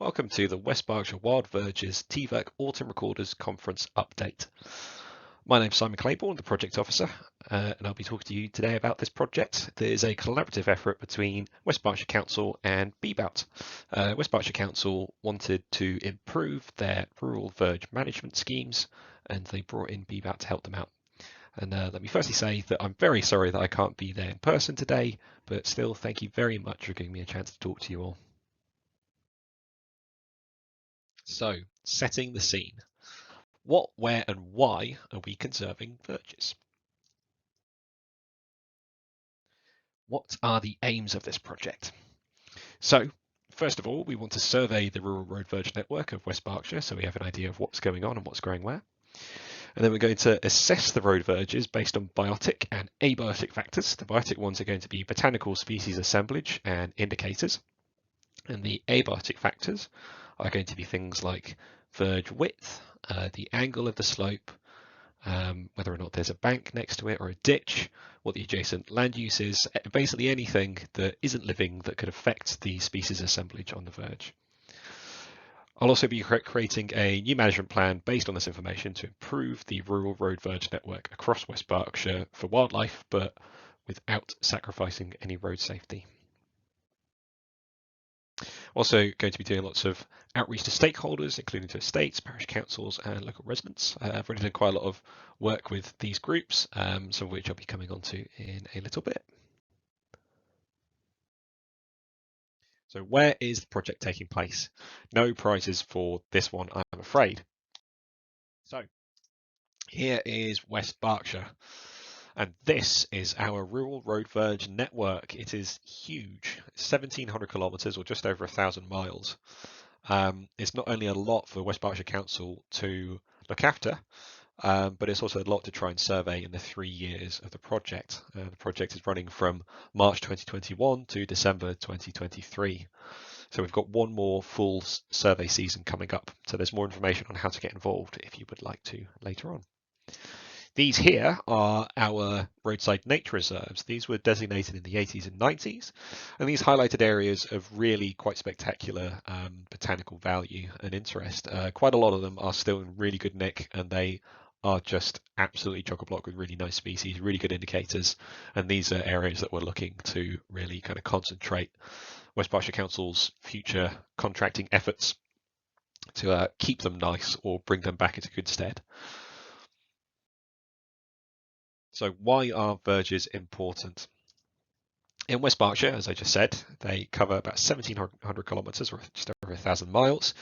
Welcome to the West Berkshire Wild Verges TVERC Autumn Recorders Conference update. My name's Simon Claybourn, the project officer, and I'll be talking to you today about this project. There is a collaborative effort between West Berkshire Council and BBOUT. West Berkshire Council wanted to improve their rural verge management schemes, and they brought in BBOUT to help them out. And let me firstly say that I'm very sorry that I can't be there in person today, but still thank you very much for giving me a chance to talk to you all. So, setting the scene. What, where, and why are we conserving verges? What are the aims of this project? So, first of all, we want to survey the rural road verge network of West Berkshire so we have an idea of what's going on and what's growing where. And then we're going to assess the road verges based on biotic and abiotic factors. The biotic ones are going to be botanical species assemblage and indicators. And the abiotic factors are going to be things like verge width, the angle of the slope, whether or not there's a bank next to it or a ditch, what the adjacent land use is, basically anything that isn't living that could affect the species assemblage on the verge. I'll also be creating a new management plan based on this information to improve the rural road verge network across West Berkshire for wildlife, but without sacrificing any road safety. Also going to be doing lots of outreach to stakeholders, including to estates, parish councils and local residents. I've already done quite a lot of work with these groups, some of which I'll be coming on to in a little bit. So where is the project taking place? No prizes for this one, I'm afraid. So here is West Berkshire. And this is our rural road verge network. It is huge, 1,700 kilometres or just over 1,000 miles. It's not only a lot for West Berkshire Council to look after, but it's also a lot to try and survey in the 3 years of the project. The project is running from March 2021 to December 2023. So we've got one more full survey season coming up. So there's more information on how to get involved if you would like to later on. These here are our roadside nature reserves. These were designated in the 80s and 90s, and these highlighted areas of really quite spectacular botanical value and interest. Quite a lot of them are still in really good nick, and they are just absolutely chock-a-block with really nice species, really good indicators, and these are areas that we're looking to really kind of concentrate West Berkshire Council's future contracting efforts to keep them nice or bring them back into good stead. So why are verges important? In West Berkshire, as I just said, they cover about 1,700 kilometres or just over 1,000 miles,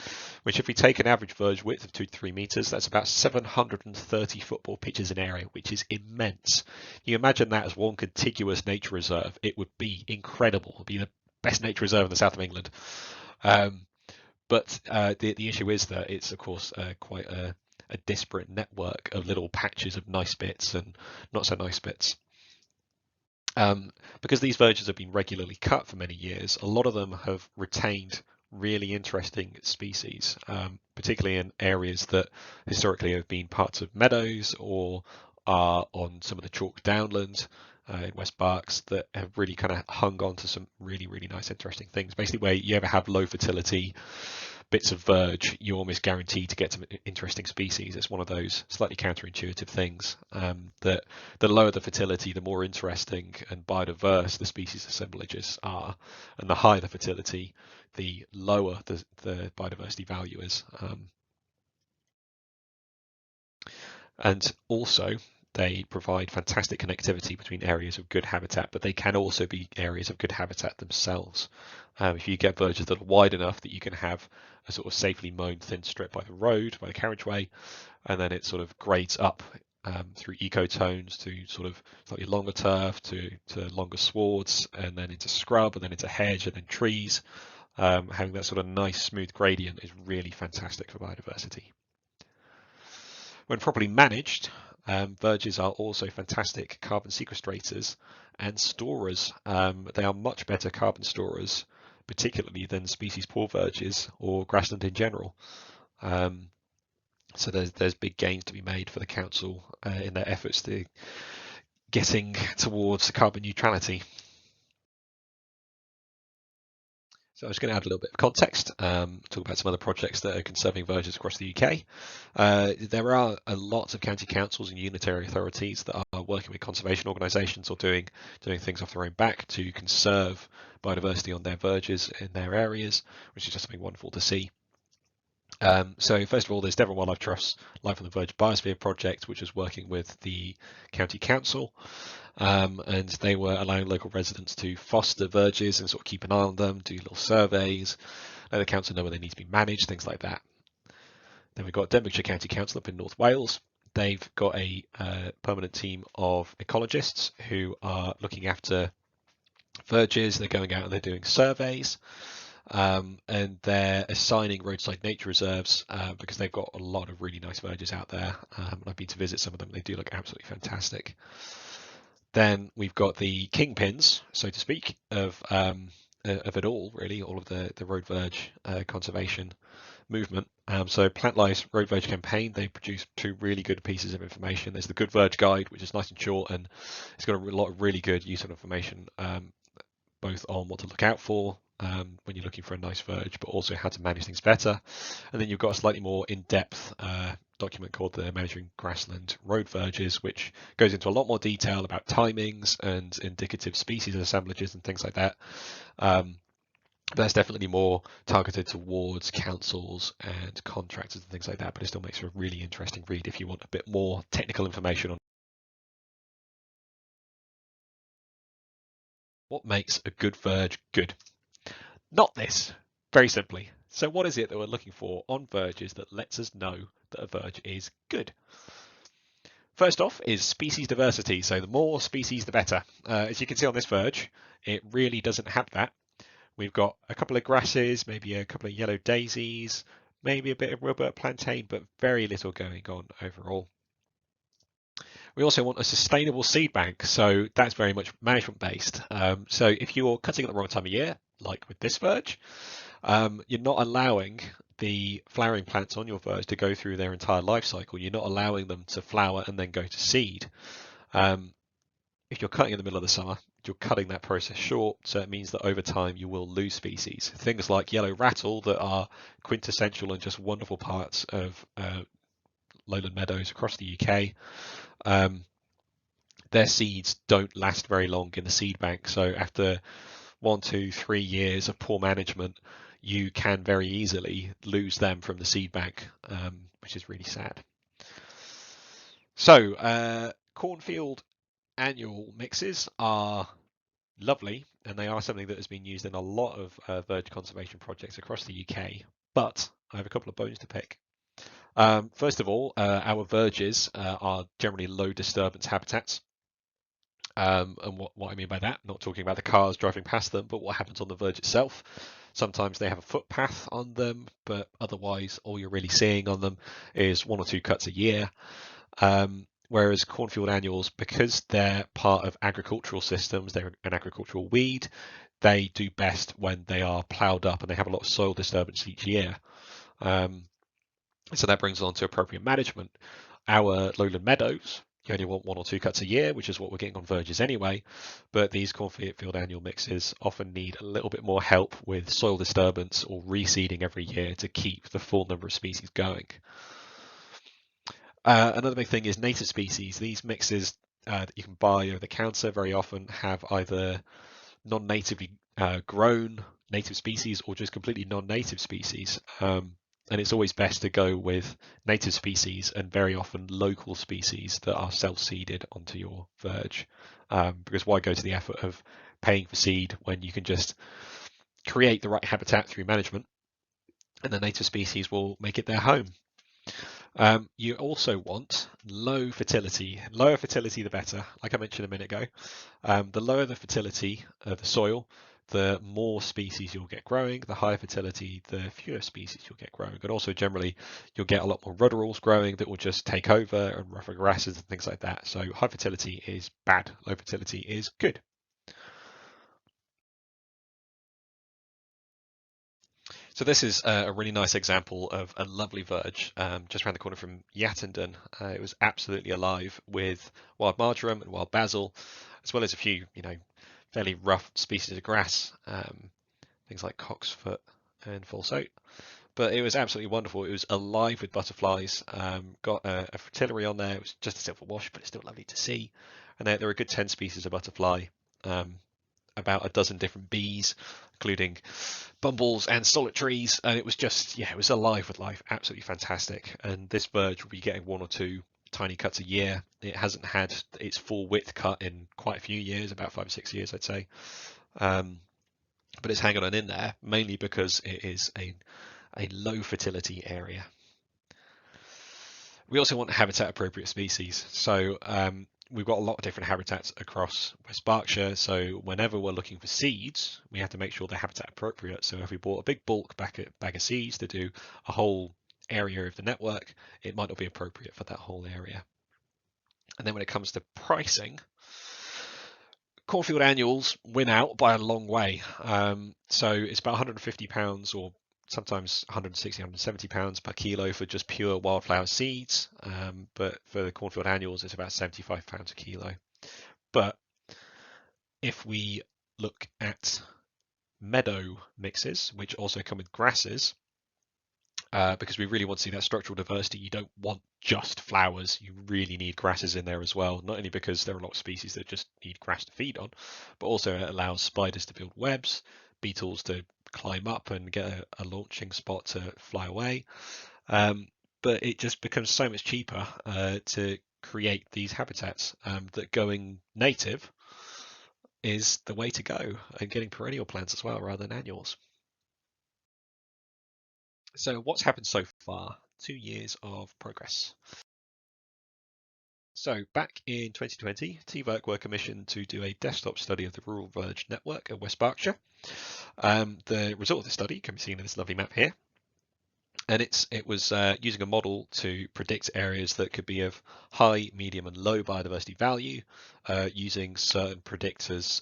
which if we take an average verge width of 2 to 3 metres, that's about 730 football pitches in area, which is immense. You imagine that as one contiguous nature reserve, it would be incredible. It would be the best nature reserve in the south of England. But the issue is that it's, of course, quite a disparate network of little patches of nice bits and not so nice bits. Because these verges have been regularly cut for many years, a lot of them have retained really interesting species, particularly in areas that historically have been parts of meadows or are on some of the chalk downland in West Berks that have really kind of hung on to some really, really nice, interesting things. Basically, where you ever have low fertility bits of verge, you're almost guaranteed to get some interesting species. It's one of those slightly counterintuitive things that the lower the fertility, the more interesting and biodiverse the species assemblages are, and the higher the fertility, the lower the biodiversity value is. And also, they provide fantastic connectivity between areas of good habitat, but they can also be areas of good habitat themselves. If you get verges that are wide enough that you can have a sort of safely mown thin strip by the road, by the carriageway, and then it sort of grades up through ecotones to sort of slightly longer turf, to longer swards, and then into scrub, and then into hedge, and then trees. Having that sort of nice smooth gradient is really fantastic for biodiversity. When properly managed, verges are also fantastic carbon sequestrators and storers. They are much better carbon storers, particularly than species poor verges or grassland in general. So there's big gains to be made for the council in their efforts to getting towards carbon neutrality. So I'm just going to add a little bit of context, talk about some other projects that are conserving verges across the UK. There are a lot of county councils and unitary authorities that are working with conservation organisations or doing things off their own back to conserve biodiversity on their verges in their areas, which is just something wonderful to see. So first of all, there's Devon Wildlife Trust's Life on the Verge Biosphere project, which is working with the county council. And they were allowing local residents to foster verges and sort of keep an eye on them, do little surveys, let the council know where they need to be managed, things like that. Then we've got Berkshire County Council up in North Wales. They've got a permanent team of ecologists who are looking after verges. They're going out and they're doing surveys. And they're assigning roadside nature reserves because they've got a lot of really nice verges out there. I've been to visit some of them. They do look absolutely fantastic. Then we've got the kingpins, so to speak, of it all, really, all of the road verge conservation movement. So Plant Life's Road Verge campaign, they produce 2 really good pieces of information. There's the Good Verge Guide, which is nice and short, and it's got a lot of really good useful information, both on what to look out for when you're looking for a nice verge, but also how to manage things better. And then you've got a slightly more in-depth document called the Managing Grassland Road Verges, which goes into a lot more detail about timings and indicative species assemblages and things like that. That's definitely more targeted towards councils and contractors and things like that, but it still makes for a really interesting read if you want a bit more technical information on what makes a good verge good. Not this, very simply. So what is it that we're looking for on verges that lets us know that a verge is good? First off is species diversity. So the more species, the better. As you can see on this verge, it really doesn't have that. We've got a couple of grasses, maybe a couple of yellow daisies, maybe a bit of Wilbert plantain, but very little going on overall. We also want a sustainable seed bank, so that's very much management based. So if you're cutting at the wrong time of year, like with this verge, you're not allowing the flowering plants on your verge to go through their entire life cycle. You're not allowing them to flower and then go to seed. If you're cutting in the middle of the summer, you're cutting that process short, so it means that over time you will lose species. Things like yellow rattle that are quintessential and just wonderful parts of lowland meadows across the UK. Their seeds don't last very long in the seed bank, so after 1, 2, 3 years of poor management, you can very easily lose them from the seed bank, which is really sad. So cornfield annual mixes are lovely, and they are something that has been used in a lot of verge conservation projects across the UK, but I have a couple of bones to pick. First of all, our verges are generally low disturbance habitats. And what I mean by that, not talking about the cars driving past them, but what happens on the verge itself. Sometimes they have a footpath on them, but otherwise all you're really seeing on them is 1 or 2 cuts a year. Whereas cornfield annuals, because they're part of agricultural systems, they're an agricultural weed, they do best when they are ploughed up and they have a lot of soil disturbance each year. So that brings on to appropriate management. Our lowland meadows, you only want 1 or 2 cuts a year, which is what we're getting on verges anyway. But these cornfield annual mixes often need a little bit more help with soil disturbance or reseeding every year to keep the full number of species going. Another big thing is native species. These mixes that you can buy over the counter very often have either non-natively grown native species or just completely non-native species. And it's always best to go with native species and very often local species that are self-seeded onto your verge. Because why go to the effort of paying for seed when you can just create the right habitat through management and the native species will make it their home. You also want low fertility. Lower fertility, the better. Like I mentioned a minute ago, the lower the fertility of the soil, the more species you'll get growing. The higher fertility, the fewer species you'll get growing. And also generally, you'll get a lot more rudderals growing that will just take over and rougher grasses and things like that. So high fertility is bad. Low fertility is good. So this is a really nice example of a lovely verge just around the corner from Yattendon. It was absolutely alive with wild marjoram and wild basil, as well as a few, fairly rough species of grass. things like cocksfoot and false-oat. But it was absolutely wonderful. It was alive with butterflies. Got a fritillary on there. It was just a silver wash, but it's still lovely to see. And there were a good 10 species of butterfly, about a dozen different bees, including bumbles and solitaries. And it was just, yeah, it was alive with life. Absolutely fantastic. And this Verge will be getting 1 or 2 tiny cuts a year. It hasn't had its full width cut in quite a few years, about 5 or 6 years, I'd say. But it's hanging on in there mainly because it is a low fertility area. We also want habitat appropriate species. So we've got a lot of different habitats across West Berkshire. So whenever we're looking for seeds, we have to make sure they're habitat appropriate. So if we bought a big bulk bag of seeds to do a whole area of the network, it might not be appropriate for that whole area. And then when it comes to pricing, cornfield annuals win out by a long way. So it's about £150 or sometimes 160, 170 pounds per kilo for just pure wildflower seeds. But for the cornfield annuals, it's about 75 pounds a kilo. But if we look at meadow mixes, which also come with grasses, because we really want to see that structural diversity. You don't want just flowers. You really need grasses in there as well, not only because there are a lot of species that just need grass to feed on, but also it allows spiders to build webs, beetles to climb up and get a launching spot to fly away. But it just becomes so much cheaper to create these habitats that going native is the way to go, and getting perennial plants as well rather than annuals. So what's happened so far? 2 years of progress. So back in 2020, TVERC were commissioned to do a desktop study of the rural Verge network at West Berkshire. The result of the study can be seen in this lovely map here. And it was using a model to predict areas that could be of high, medium and low biodiversity value, using certain predictors,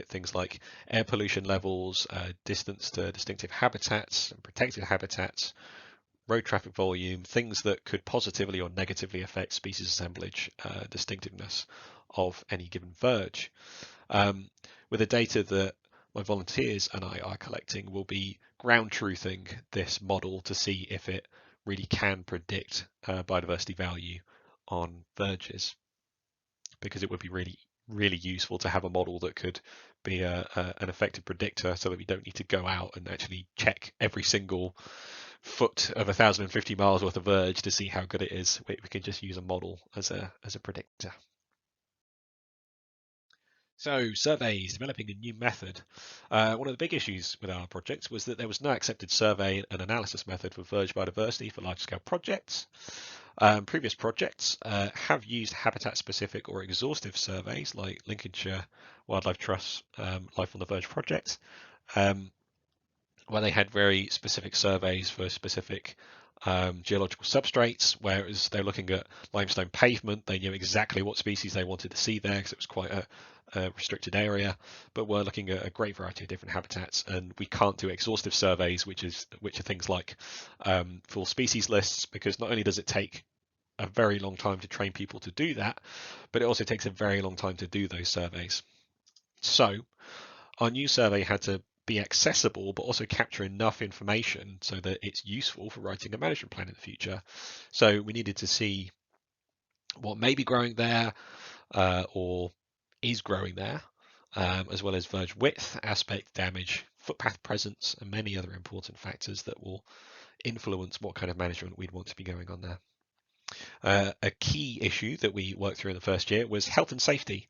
things like air pollution levels, distance to distinctive habitats and protected habitats, road traffic volume, things that could positively or negatively affect species assemblage distinctiveness of any given verge. With the data that my volunteers and I are collecting, we'll be ground truthing this model to see if it really can predict biodiversity value on verges, because it would be really useful to have a model that could be an effective predictor, so that we don't need to go out and actually check every single foot of 1,050 miles worth of verge to see how good it is. We can just use a model as a predictor. So surveys, developing a new method. One of the big issues with our project was that there was no accepted survey and analysis method for verge biodiversity for large scale projects. Previous projects have used habitat specific or exhaustive surveys like Lincolnshire Wildlife Trust Life on the Verge project, where they had very specific surveys for specific geological substrates, whereas they're looking at limestone pavement. They knew exactly what species they wanted to see there because it was quite a restricted area, but we're looking at a great variety of different habitats, and we can't do exhaustive surveys, which are things like full species lists, because not only does it take a very long time to train people to do that, but it also takes a very long time to do those surveys. So our new survey had to be accessible, but also capture enough information so that it's useful for writing a management plan in the future. So we needed to see what may be growing there, or is growing there, as well as verge width, aspect, damage, footpath presence, and many other important factors that will influence what kind of management we'd want to be going on there. A key issue that we worked through in the first year was health and safety.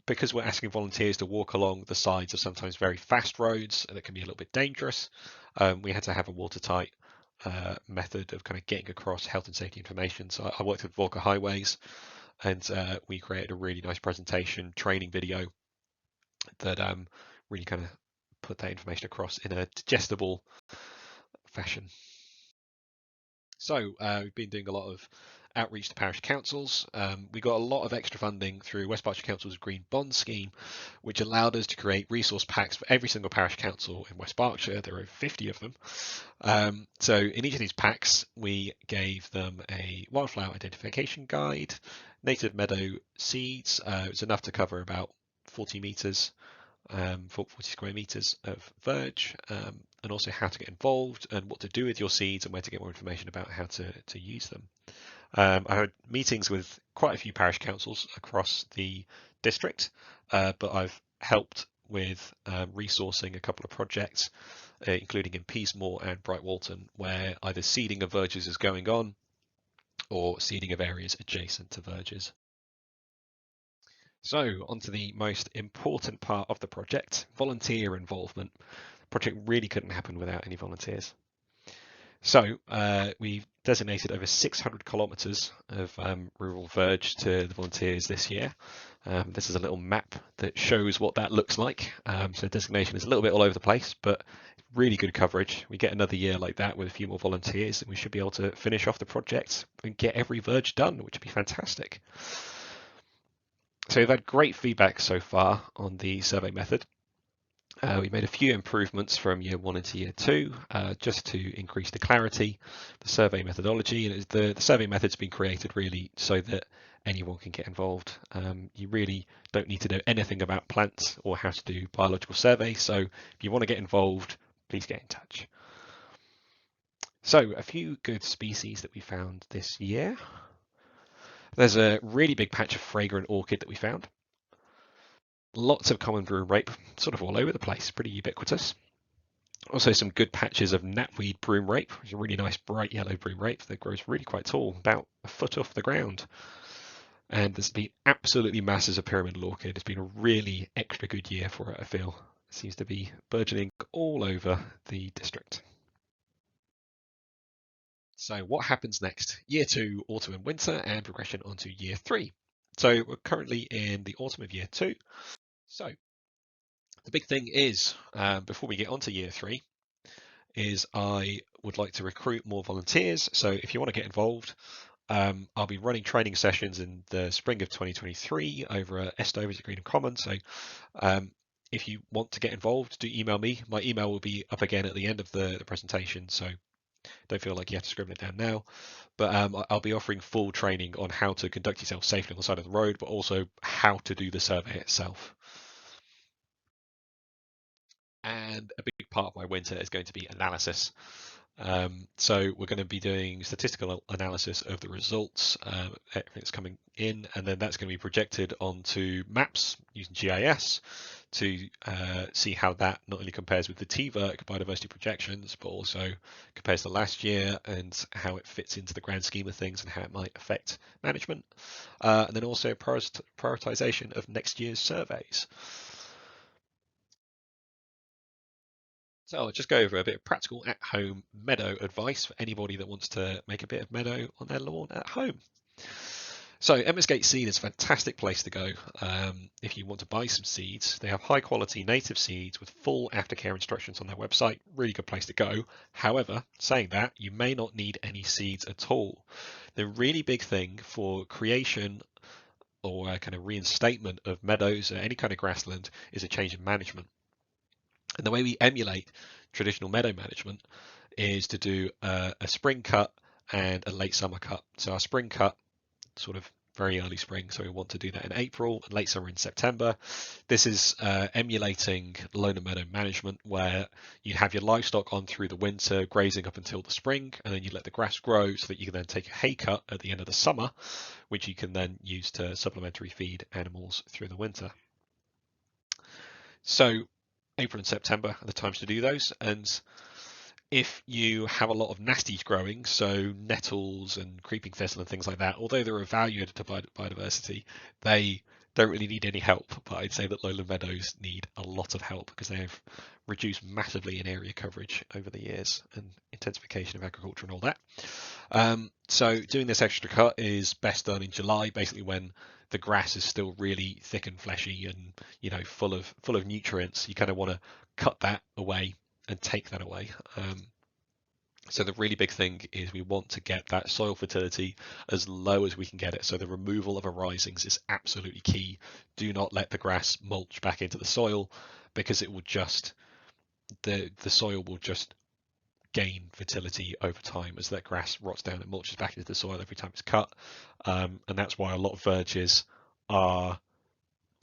Because we're asking volunteers to walk along the sides of sometimes very fast roads that can be a little bit dangerous, we had to have a watertight method of kind of getting across health and safety information. So I worked with Volker Highways, and we created a really nice presentation training video that really kind of put that information across in a digestible fashion. So we've been doing a lot of outreach to parish councils. We got a lot of extra funding through West Berkshire Council's Green Bond Scheme, which allowed us to create resource packs for every single parish council in West Berkshire. There are over 50 of them. So in each of these packs, we gave them a wildflower identification guide, native meadow seeds. It was enough to cover about 40 meters for 40 square meters of Verge, and also how to get involved and what to do with your seeds and where to get more information about how to use them. I had meetings with quite a few parish councils across the district, but I've helped with resourcing a couple of projects, including in Peasemore and Brightwalton, where either seeding of Verges is going on or seeding of areas adjacent to Verges. So, on to the most important part of the project, volunteer involvement. The project really couldn't happen without any volunteers. So, we've designated over 600 kilometres of rural verge to the volunteers this year. This is a little map that shows what that looks like. So, designation is a little bit all over the place, but really good coverage. We get another year like that with a few more volunteers, and we should be able to finish off the project and get every verge done, which would be fantastic. So we've had great feedback so far on the survey method. We made a few improvements from year 1 into year 2, just to increase the clarity, the survey methodology, and the survey method's been created really so that anyone can get involved. You really don't need to know anything about plants or how to do biological survey, so if you want to get involved, please get in touch. So a few good species that we found this year. There's a really big patch of fragrant orchid that we found. Lots of common broom rape, sort of all over the place, pretty ubiquitous. Also some good patches of knapweed broom rape, which is a really nice bright yellow broom rape that grows really quite tall, about a foot off the ground. And there's been absolutely masses of pyramidal orchid. It's been a really extra good year for it, I feel. It seems to be burgeoning all over the district. So what happens next? Year 2, autumn and winter, and progression onto year 3. So we're currently in the autumn of year 2. So the big thing is, before we get on to year 3, is I would like to recruit more volunteers. So if you want to get involved, I'll be running training sessions in the spring of 2023 over at Estovers at Greenham Common. So if you want to get involved, do email me. My email will be up again at the end of the presentation, so don't feel like you have to scribble it down now. But I'll be offering full training on how to conduct yourself safely on the side of the road, but also how to do the survey itself. And a big part of my winter is going to be analysis. So we're going to be doing statistical analysis of the results, everything that's coming in, and then that's going to be projected onto maps using GIS to see how that not only compares with the TVERC biodiversity projections, but also compares to last year and how it fits into the grand scheme of things and how it might affect management. And then also prioritization of next year's surveys. So I'll just go over a bit of practical at-home meadow advice for anybody that wants to make a bit of meadow on their lawn at home. So Emmersgate Seed is a fantastic place to go if you want to buy some seeds. They have high quality native seeds with full aftercare instructions on their website. Really good place to go. However, saying that, you may not need any seeds at all. The really big thing for creation or a kind of reinstatement of meadows or any kind of grassland is a change in management. And the way we emulate traditional meadow management is to do a spring cut and a late summer cut. So our spring cut, sort of very early spring, so we want to do that in April, and late summer in September. This is emulating lowland meadow management, where you have your livestock on through the winter, grazing up until the spring, and then you let the grass grow so that you can then take a hay cut at the end of the summer, which you can then use to supplementary feed animals through the winter. So April and September are the times to do those. And if you have a lot of nasties growing, so nettles and creeping thistle and things like that, although they're a value added to biodiversity, they don't really need any help. But I'd say that lowland meadows need a lot of help because they have reduced massively in area coverage over the years and intensification of agriculture and all that. So doing this extra cut is best done in July, basically when the grass is still really thick and fleshy and full of nutrients. You kind of want to cut that away and take that away. So the really big thing is we want to get that soil fertility as low as we can get it. So the removal of arisings is absolutely key. Do not let the grass mulch back into the soil because it will just the soil will just gain fertility over time as that grass rots down and mulches back into the soil every time it's cut. And that's why a lot of verges are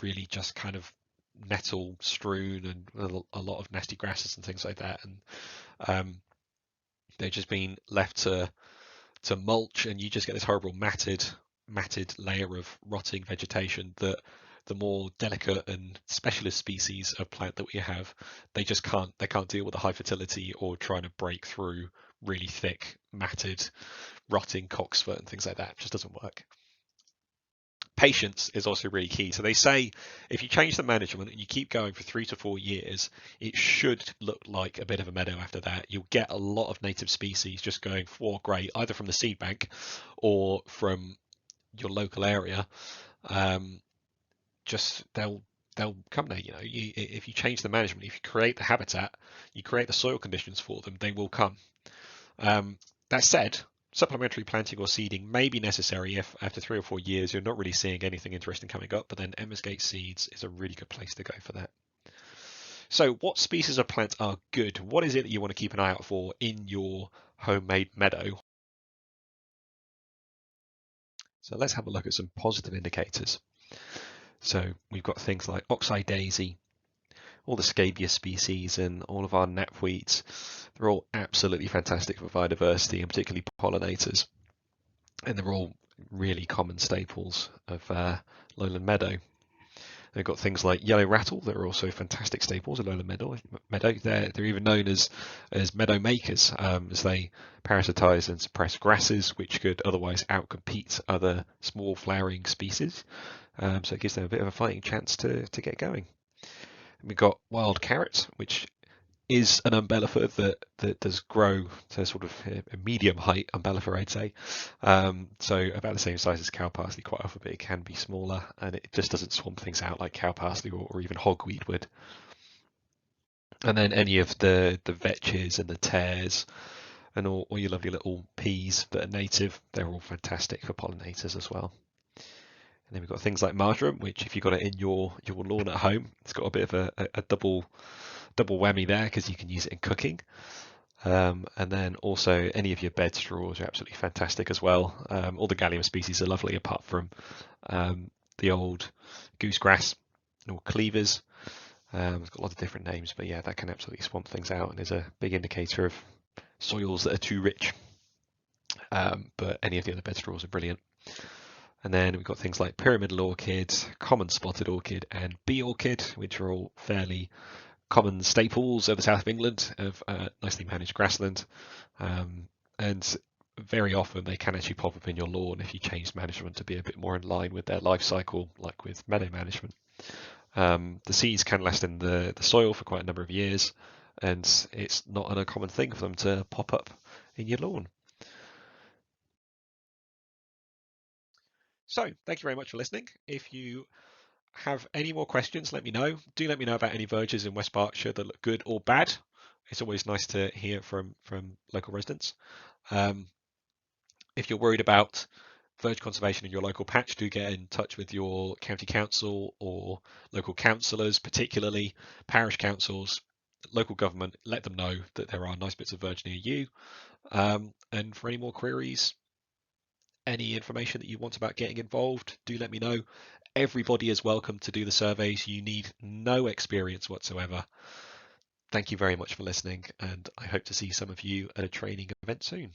really just kind of nettle strewn and a lot of nasty grasses and things like that, and they've just been left to mulch, and you just get this horrible matted layer of rotting vegetation that the more delicate and specialist species of plant that we have, they can't deal with the high fertility or trying to break through really thick matted rotting coxsfoot and things like that. It just doesn't work. Patience is also really key. So they say if you change the management and you keep going for 3 to 4 years, it should look like a bit of a meadow after that. You'll get a lot of native species just going for great, either from the seed bank or from your local area. Just they'll come there. If you change the management, if you create the habitat, you create the soil conditions for them, they will come. That said, supplementary planting or seeding may be necessary if after 3 or 4 years you're not really seeing anything interesting coming up, but then Emmersgate Seeds is a really good place to go for that. So what species of plants are good? What is it that you want to keep an eye out for in your homemade meadow? So let's have a look at some positive indicators. So we've got things like oxeye daisy, all the scabia species, and all of our knapweeds. They're all absolutely fantastic for biodiversity and particularly pollinators. And they're all really common staples of lowland meadow. They've got things like yellow rattle that are also fantastic staples of lowland meadow. They're even known as meadow makers, as they parasitize and suppress grasses, which could otherwise outcompete other small flowering species. So it gives them a bit of a fighting chance to get going. And we've got wild carrot, which is an umbellifer that does grow to sort of a medium height umbellifer, I'd say. So about the same size as cow parsley quite often, but it can be smaller, and it just doesn't swamp things out like cow parsley or even hogweed would. And then any of the vetches and the tares and all your lovely little peas that are native, they're all fantastic for pollinators as well. And then we've got things like marjoram, which if you've got it in your lawn at home, it's got a bit of a double whammy there because you can use it in cooking. And then also any of your bed straws are absolutely fantastic as well. All the Gallium species are lovely apart from the old goosegrass or cleavers. It's got a lot of different names, but yeah, that can absolutely swamp things out and is a big indicator of soils that are too rich. But any of the other bed straws are brilliant. And then we've got things like pyramidal orchid, common spotted orchid, and bee orchid, which are all fairly common staples of the south of England of nicely managed grassland. And very often they can actually pop up in your lawn if you change management to be a bit more in line with their life cycle, like with meadow management. The seeds can last in the soil for quite a number of years, and it's not an uncommon thing for them to pop up in your lawn. So thank you very much for listening. If you have any more questions, let me know. Do let me know about any verges in West Berkshire that look good or bad. It's always nice to hear from local residents. If you're worried about verge conservation in your local patch, do get in touch with your county council or local councillors, particularly parish councils, local government. Let them know that there are nice bits of verge near you. And for any more queries, any information that you want about getting involved, do let me know. Everybody is welcome to do the surveys. You need no experience whatsoever. Thank you very much for listening, and I hope to see some of you at a training event soon.